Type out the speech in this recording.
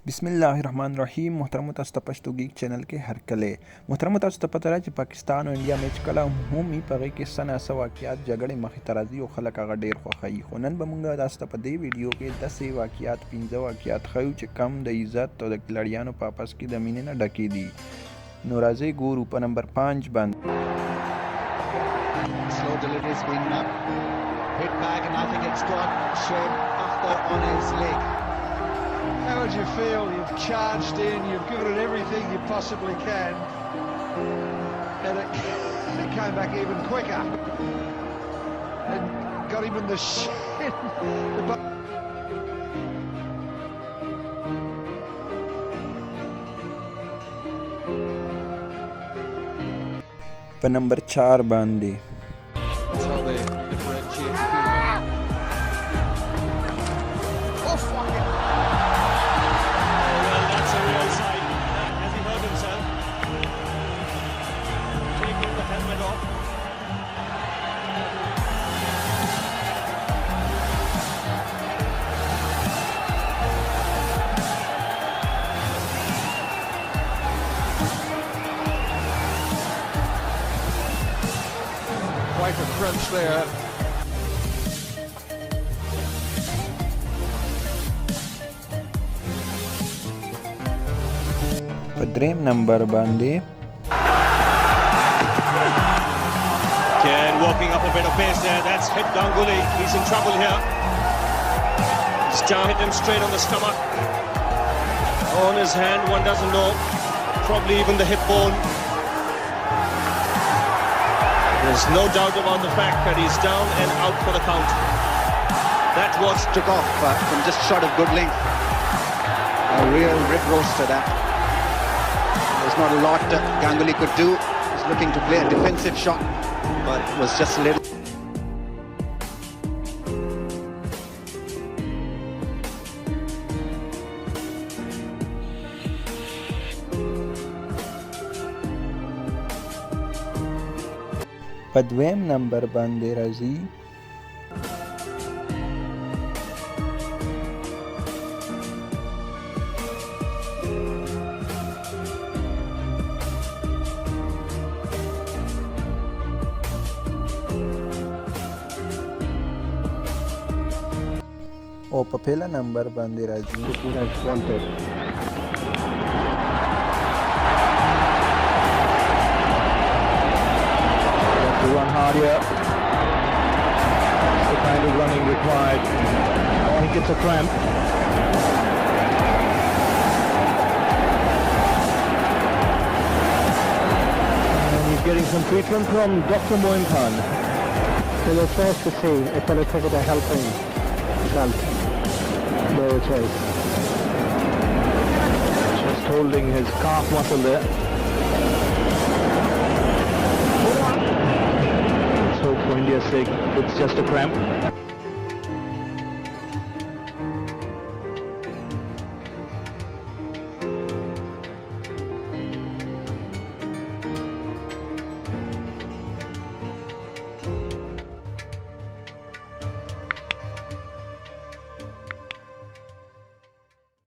बिस्मिल्लाहिर्रहमानिर्रहीम। मोहतरम तاسو پشتو گیک چینل کې هر کله محترم تاسو ته پته را چې پاکستان او انډیا میچ کله همي په کې سنه سو واقعیات جګړې مخې ترازی او خلک هغه ډیر خوښي خو نن به موږ تاسو ته په دې ویډیو کې 10 واقعیات 15 واقعیات خو چې کم د عزت او د لړیانو په پاس کې د مینې نه ډکې دي نو راځي ګورو په نمبر 5 باندې slow delivery has been hit back and I think it's got Shoaib Akhtar on his leg. How would you feel? You've charged in, you've given it everything you possibly can, and it came back even quicker and got him in the shin. په نمبر 4 باندې Quite a crunch there. په دریم نمبر باندې Again, walking up a bit of pace there. That's hit Ganguly. He's in trouble here. He's down, hit him straight on the stomach. On his hand, one doesn't know. Probably even the hip bone. There's no doubt about the fact that he's down and out for the count. That was took off from just short of good length. A real rip roaster that. There's not a lot Ganguly could do. He's looking to play a defensive shot, but it was just a little. په دویم نمبر باندې راځي او په پیله نمبر باندې راځي to run harder. That's the kind of running required. Oh, he gets a cramp. And he's getting some treatment from Dr. Moin Khan. So the first to see a fellow cricketer helping Trump. There it is. Just holding his calf muscle there. For India's sake, it's just a cramp.